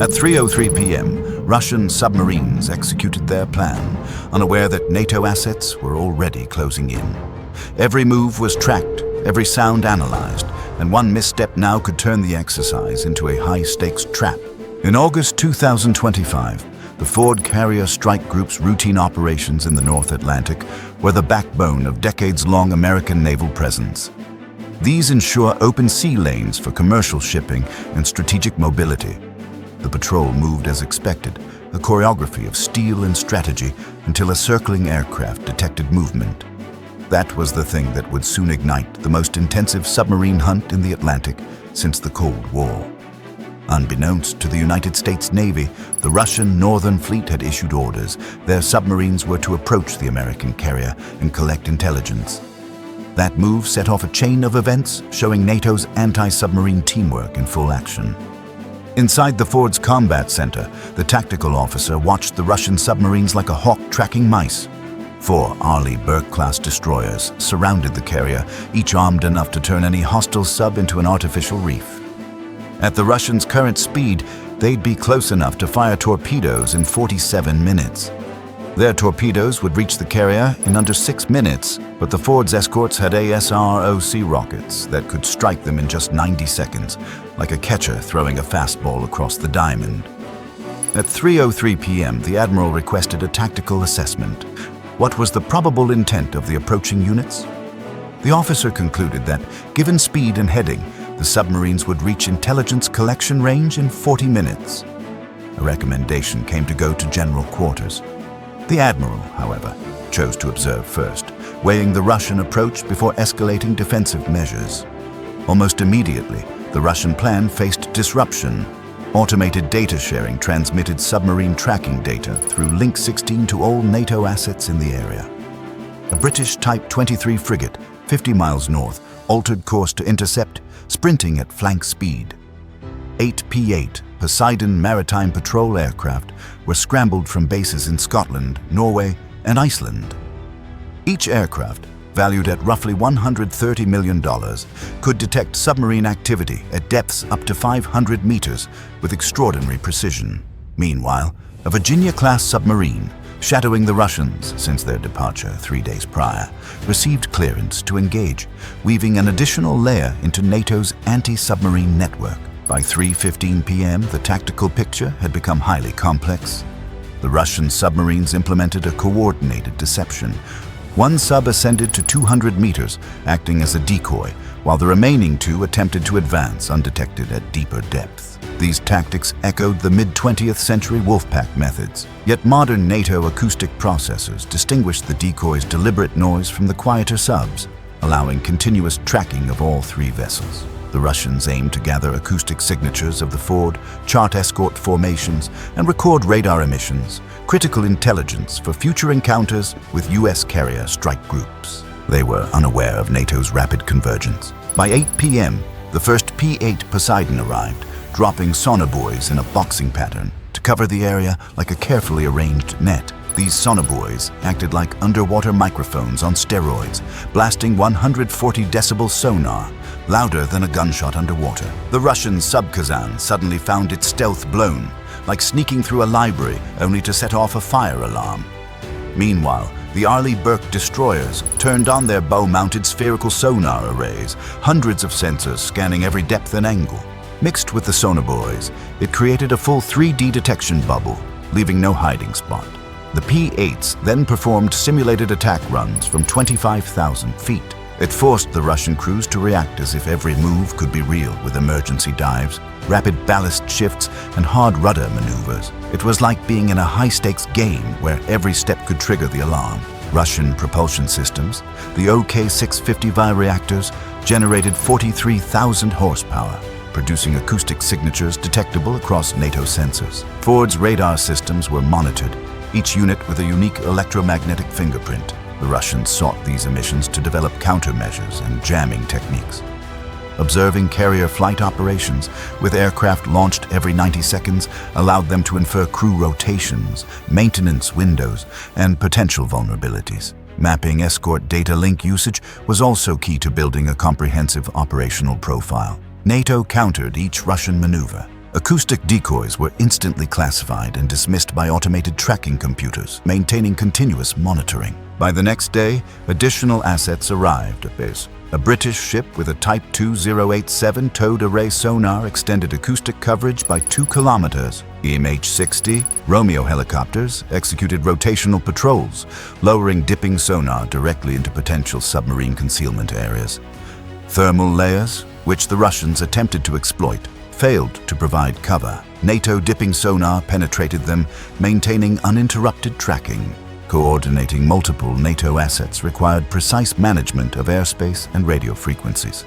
At 3:03 p.m., Russian submarines executed their plan, unaware that NATO assets were already closing in. Every move was tracked, every sound analyzed, and one misstep now could turn the exercise into a high-stakes trap. In August 2025, the Ford Carrier Strike Group's routine operations in the North Atlantic were the backbone of decades-long American naval presence. These ensure open sea lanes for commercial shipping and strategic mobility. The patrol moved as expected, a choreography of steel and strategy until a circling aircraft detected movement. That was the thing that would soon ignite the most intensive submarine hunt in the Atlantic since the Cold War. Unbeknownst to the United States Navy, the Russian Northern Fleet had issued orders. Their submarines were to approach the American carrier and collect intelligence. That move set off a chain of events showing NATO's anti-submarine teamwork in full action. Inside the Ford's combat center, the tactical officer watched the Russian submarines like a hawk tracking mice. 4 Arleigh Burke-class destroyers surrounded the carrier, each armed enough to turn any hostile sub into an artificial reef. At the Russians' current speed, they'd be close enough to fire torpedoes in 47 minutes. Their torpedoes would reach the carrier in under 6 minutes, but the Ford's escorts had ASROC rockets that could strike them in just 90 seconds, like a catcher throwing a fastball across the diamond. At 3:03 p.m., the Admiral requested a tactical assessment. What was the probable intent of the approaching units? The officer concluded that, given speed and heading, the submarines would reach intelligence collection range in 40 minutes. A recommendation came to go to General Quarters. The Admiral, however, chose to observe first, weighing the Russian approach before escalating defensive measures. Almost immediately, the Russian plan faced disruption. Automated data sharing transmitted submarine tracking data through Link 16 to all NATO assets in the area. A British Type 23 frigate, 50 miles north, altered course to intercept, sprinting at flank speed. 8 P-8 Poseidon maritime patrol aircraft were scrambled from bases in Scotland, Norway, and Iceland. Each aircraft, valued at roughly $130 million, could detect submarine activity at depths up to 500 meters with extraordinary precision. Meanwhile, a Virginia-class submarine, shadowing the Russians since their departure 3 days prior, received clearance to engage, weaving an additional layer into NATO's anti-submarine network. By 3:15 p.m., the tactical picture had become highly complex. The Russian submarines implemented a coordinated deception. One sub ascended to 200 meters, acting as a decoy, while the remaining 2 attempted to advance undetected at deeper depth. These tactics echoed the mid-20th century Wolfpack methods, yet modern NATO acoustic processors distinguished the decoy's deliberate noise from the quieter subs, allowing continuous tracking of all 3 vessels. The Russians aimed to gather acoustic signatures of the Ford, chart escort formations, and record radar emissions, critical intelligence for future encounters with U.S. carrier strike groups. They were unaware of NATO's rapid convergence. By 8 p.m., the first P-8 Poseidon arrived, dropping sonobuoys in a boxing pattern to cover the area like a carefully arranged net. These sonobuoys acted like underwater microphones on steroids, blasting 140 decibel sonar, louder than a gunshot underwater. The Russian sub-Kazan suddenly found its stealth blown, like sneaking through a library only to set off a fire alarm. Meanwhile, the Arleigh Burke destroyers turned on their bow-mounted spherical sonar arrays, hundreds of sensors scanning every depth and angle. Mixed with the sonobuoys, it created a full 3D detection bubble, leaving no hiding spot. The P-8s then performed simulated attack runs from 25,000 feet. It forced the Russian crews to react as if every move could be real, with emergency dives, rapid ballast shifts, and hard rudder maneuvers. It was like being in a high-stakes game where every step could trigger the alarm. Russian propulsion systems, the OK-650V reactors, generated 43,000 horsepower, producing acoustic signatures detectable across NATO sensors. Ford's radar systems were monitored, each unit with a unique electromagnetic fingerprint. The Russians sought these emissions to develop countermeasures and jamming techniques. Observing carrier flight operations, with aircraft launched every 90 seconds, allowed them to infer crew rotations, maintenance windows, and potential vulnerabilities. Mapping escort data link usage was also key to building a comprehensive operational profile. NATO countered each Russian maneuver. Acoustic decoys were instantly classified and dismissed by automated tracking computers, maintaining continuous monitoring. By the next day, additional assets arrived at base. A British ship with a Type 2087 towed array sonar extended acoustic coverage by 2 kilometers. EMH-60 Romeo helicopters executed rotational patrols, lowering dipping sonar directly into potential submarine concealment areas. Thermal layers, which the Russians attempted to exploit, failed to provide cover. NATO dipping sonar penetrated them, maintaining uninterrupted tracking. Coordinating multiple NATO assets required precise management of airspace and radio frequencies.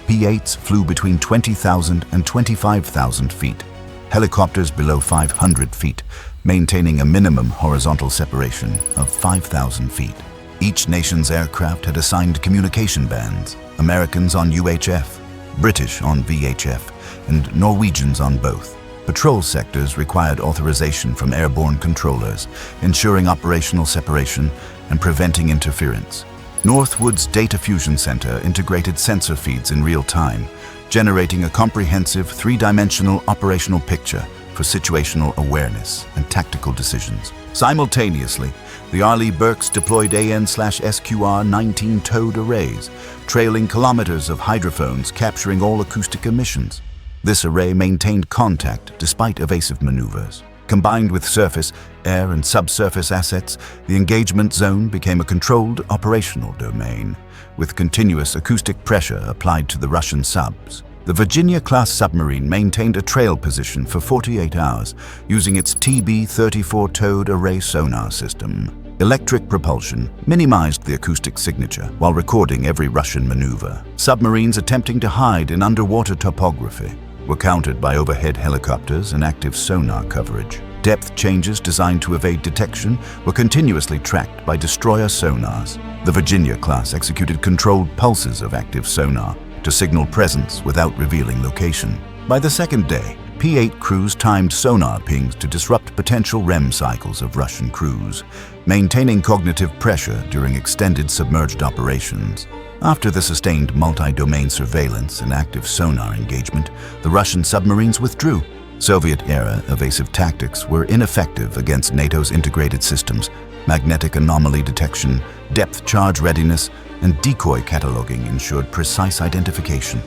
P-8s flew between 20,000 and 25,000 feet, helicopters below 500 feet, maintaining a minimum horizontal separation of 5,000 feet. Each nation's aircraft had assigned communication bands, Americans on UHF, British on VHF, and Norwegians on both. Patrol sectors required authorization from airborne controllers, ensuring operational separation and preventing interference. Northwood's Data Fusion Center integrated sensor feeds in real time, generating a comprehensive three-dimensional operational picture for situational awareness and tactical decisions. Simultaneously, the Arleigh Burkes deployed AN/SQR-19 towed arrays, trailing kilometers of hydrophones capturing all acoustic emissions. This array maintained contact despite evasive maneuvers. Combined with surface, air, and subsurface assets, the engagement zone became a controlled operational domain, with continuous acoustic pressure applied to the Russian subs. The Virginia-class submarine maintained a trail position for 48 hours using its TB-34 towed array sonar system. Electric propulsion minimized the acoustic signature while recording every Russian maneuver. Submarines attempting to hide in underwater topography were countered by overhead helicopters and active sonar coverage. Depth changes designed to evade detection were continuously tracked by destroyer sonars. The Virginia-class executed controlled pulses of active sonar to signal presence without revealing location. By the second day, P-8 crews timed sonar pings to disrupt potential REM cycles of Russian crews, maintaining cognitive pressure during extended submerged operations. After the sustained multi-domain surveillance and active sonar engagement, the Russian submarines withdrew. Soviet-era evasive tactics were ineffective against NATO's integrated systems. Magnetic anomaly detection, depth charge readiness, and decoy cataloging ensured precise identification.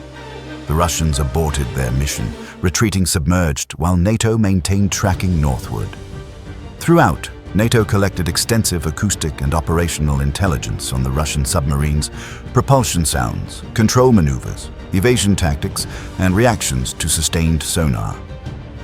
The Russians aborted their mission, retreating submerged while NATO maintained tracking northward. Throughout, NATO collected extensive acoustic and operational intelligence on the Russian submarines, propulsion sounds, control maneuvers, evasion tactics, and reactions to sustained sonar.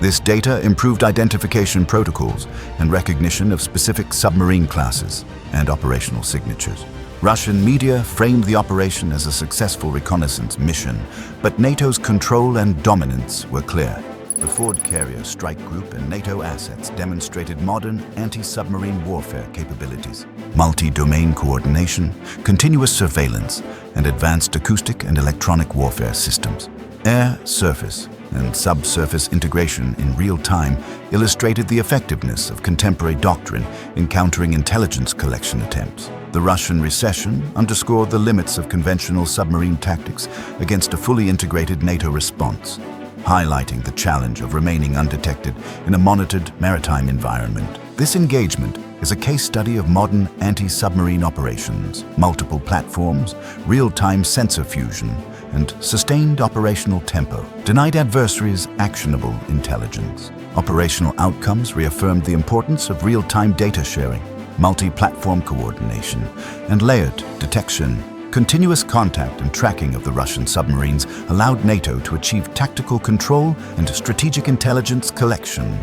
This data improved identification protocols and recognition of specific submarine classes and operational signatures. Russian media framed the operation as a successful reconnaissance mission, but NATO's control and dominance were clear. The Ford Carrier Strike Group and NATO assets demonstrated modern anti-submarine warfare capabilities, multi-domain coordination, continuous surveillance, and advanced acoustic and electronic warfare systems. Air, surface, and subsurface integration in real time illustrated the effectiveness of contemporary doctrine in countering intelligence collection attempts. The Russian recession underscored the limits of conventional submarine tactics against a fully integrated NATO response, highlighting the challenge of remaining undetected in a monitored maritime environment. This engagement is a case study of modern anti-submarine operations, multiple platforms, real-time sensor fusion, and sustained operational tempo denied adversaries actionable intelligence. Operational outcomes reaffirmed the importance of real-time data sharing, multi-platform coordination, and layered detection. Continuous contact and tracking of the Russian submarines allowed NATO to achieve tactical control and strategic intelligence collection.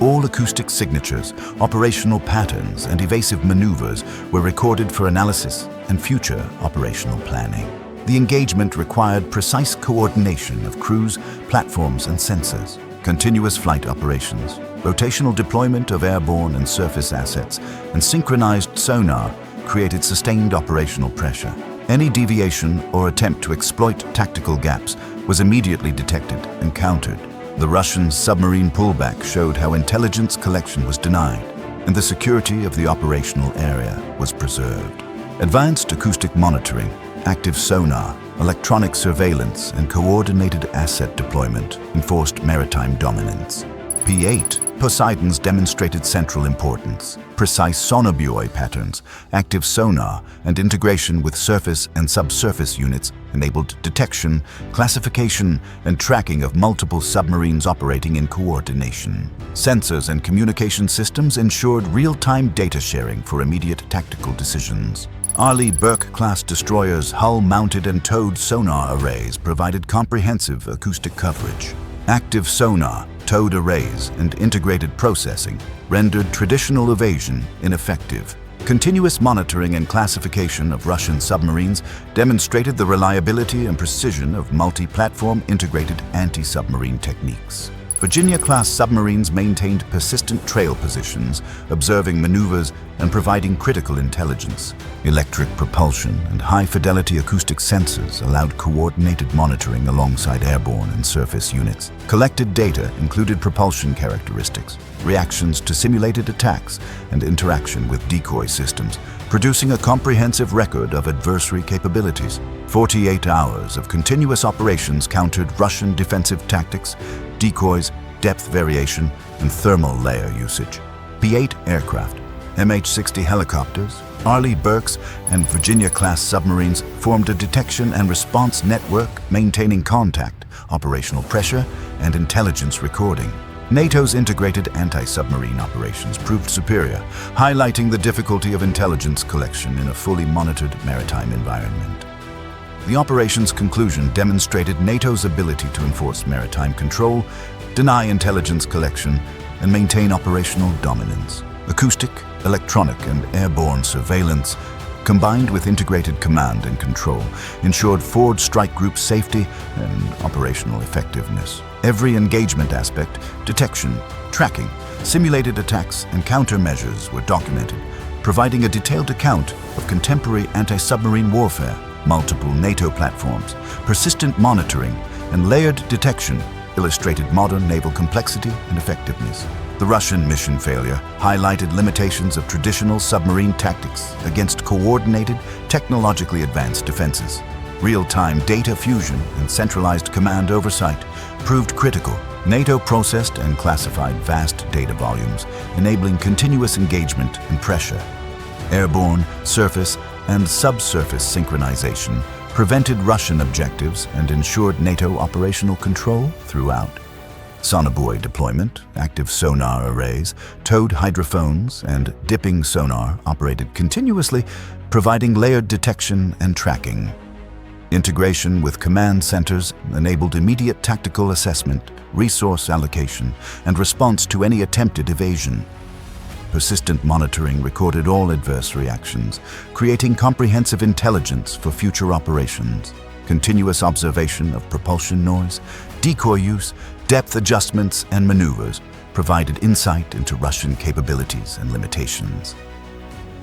All acoustic signatures, operational patterns, and evasive maneuvers were recorded for analysis and future operational planning. The engagement required precise coordination of crews, platforms, and sensors, continuous flight operations, rotational deployment of airborne and surface assets, and synchronized sonar created sustained operational pressure. Any deviation or attempt to exploit tactical gaps was immediately detected and countered. The Russian submarine pullback showed how intelligence collection was denied, and the security of the operational area was preserved. Advanced acoustic monitoring, active sonar, electronic surveillance, and coordinated asset deployment enforced maritime dominance. P8. Poseidon's demonstrated central importance. Precise sonobuoy patterns, active sonar, and integration with surface and subsurface units enabled detection, classification, and tracking of multiple submarines operating in coordination. Sensors and communication systems ensured real-time data sharing for immediate tactical decisions. Arleigh Burke-class destroyers' hull-mounted and towed sonar arrays provided comprehensive acoustic coverage. Active sonar, towed arrays, and integrated processing rendered traditional evasion ineffective. Continuous monitoring and classification of Russian submarines demonstrated the reliability and precision of multi-platform integrated anti-submarine techniques. Virginia-class submarines maintained persistent trail positions, observing maneuvers and providing critical intelligence. Electric propulsion and high-fidelity acoustic sensors allowed coordinated monitoring alongside airborne and surface units. Collected data included propulsion characteristics, reactions to simulated attacks, and interaction with decoy systems, producing a comprehensive record of adversary capabilities. 48 hours of continuous operations countered Russian defensive tactics, decoys, depth variation, and thermal layer usage. P-8 aircraft, MH-60 helicopters, Arleigh Burke's, and Virginia-class submarines formed a detection and response network maintaining contact, operational pressure, and intelligence recording. NATO's integrated anti-submarine operations proved superior, highlighting the difficulty of intelligence collection in a fully monitored maritime environment. The operation's conclusion demonstrated NATO's ability to enforce maritime control, deny intelligence collection, and maintain operational dominance. Acoustic, electronic, and airborne surveillance, combined with integrated command and control, ensured forward strike group safety and operational effectiveness. Every engagement aspect, detection, tracking, simulated attacks, and countermeasures were documented, providing a detailed account of contemporary anti-submarine warfare. Multiple NATO platforms, persistent monitoring, and layered detection illustrated modern naval complexity and effectiveness. The Russian mission failure highlighted limitations of traditional submarine tactics against coordinated, technologically advanced defenses. Real-time data fusion and centralized command oversight proved critical. NATO processed and classified vast data volumes, enabling continuous engagement and pressure. Airborne, surface, and subsurface synchronization prevented Russian objectives and ensured NATO operational control throughout. Sonobuoy deployment, active sonar arrays, towed hydrophones, and dipping sonar operated continuously, providing layered detection and tracking. Integration with command centers enabled immediate tactical assessment, resource allocation, and response to any attempted evasion. Persistent monitoring recorded all adversary actions, creating comprehensive intelligence for future operations. Continuous observation of propulsion noise, decoy use, depth adjustments, and maneuvers provided insight into Russian capabilities and limitations.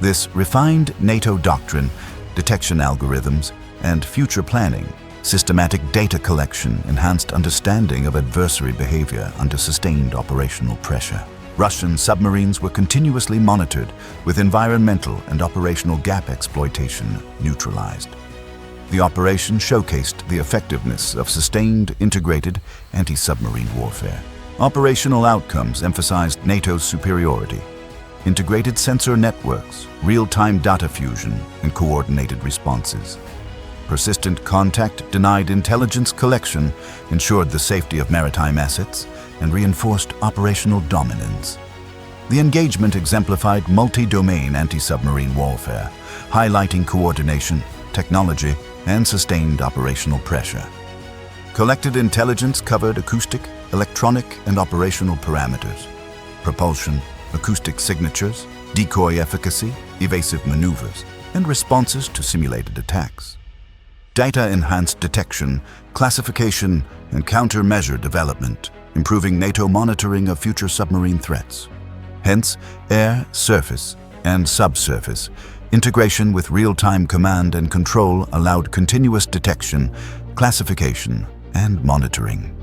This refined NATO doctrine, detection algorithms, and future planning, systematic data collection enhanced understanding of adversary behavior under sustained operational pressure. Russian submarines were continuously monitored, with environmental and operational gap exploitation neutralized. The operation showcased the effectiveness of sustained, integrated anti-submarine warfare. Operational outcomes emphasized NATO's superiority. Integrated sensor networks, real-time data fusion, and coordinated responses. Persistent contact denied intelligence collection, ensured the safety of maritime assets, and reinforced operational dominance. The engagement exemplified multi-domain anti-submarine warfare, highlighting coordination, technology, and sustained operational pressure. Collected intelligence covered acoustic, electronic, and operational parameters, propulsion, acoustic signatures, decoy efficacy, evasive maneuvers, and responses to simulated attacks. Data-enhanced detection, classification, and countermeasure development, improving NATO monitoring of future submarine threats. Hence, air, surface, and subsurface integration with real-time command and control allowed continuous detection, classification, and monitoring.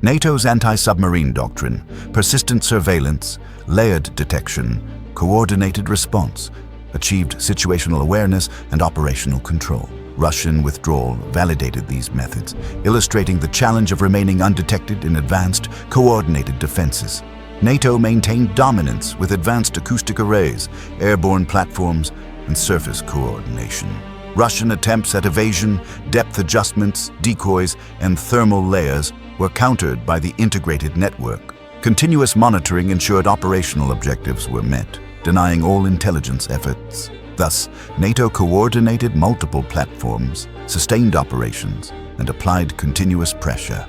NATO's anti-submarine doctrine, persistent surveillance, layered detection, coordinated response, achieved situational awareness and operational control. Russian withdrawal validated these methods, illustrating the challenge of remaining undetected in advanced, coordinated defenses. NATO maintained dominance with advanced acoustic arrays, airborne platforms, and surface coordination. Russian attempts at evasion, depth adjustments, decoys, and thermal layers were countered by the integrated network. Continuous monitoring ensured operational objectives were met, denying all intelligence efforts. Thus, NATO coordinated multiple platforms, sustained operations, and applied continuous pressure.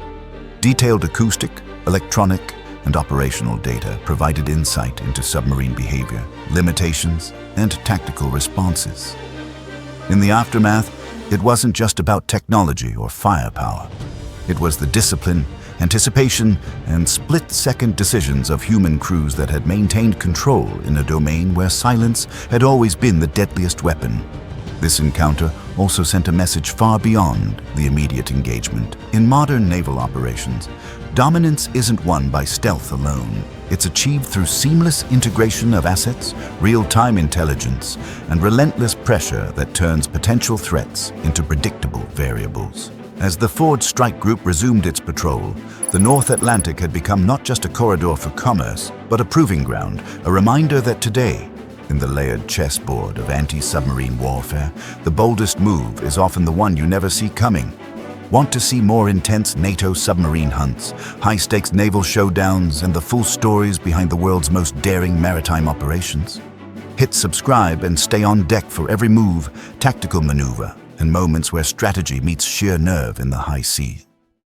Detailed acoustic, electronic, and operational data provided insight into submarine behavior, limitations, and tactical responses. In the aftermath, it wasn't just about technology or firepower. It was the discipline, anticipation, and split-second decisions of human crews that had maintained control in a domain where silence had always been the deadliest weapon. This encounter also sent a message far beyond the immediate engagement. In modern naval operations, dominance isn't won by stealth alone. It's achieved through seamless integration of assets, real-time intelligence, and relentless pressure that turns potential threats into predictable variables. As the Ford Strike Group resumed its patrol, the North Atlantic had become not just a corridor for commerce, but a proving ground, a reminder that today, in the layered chessboard of anti-submarine warfare, the boldest move is often the one you never see coming. Want to see more intense NATO submarine hunts, high-stakes naval showdowns, and the full stories behind the world's most daring maritime operations? Hit subscribe and stay on deck for every move, tactical maneuver, and moments where strategy meets sheer nerve in the high seas.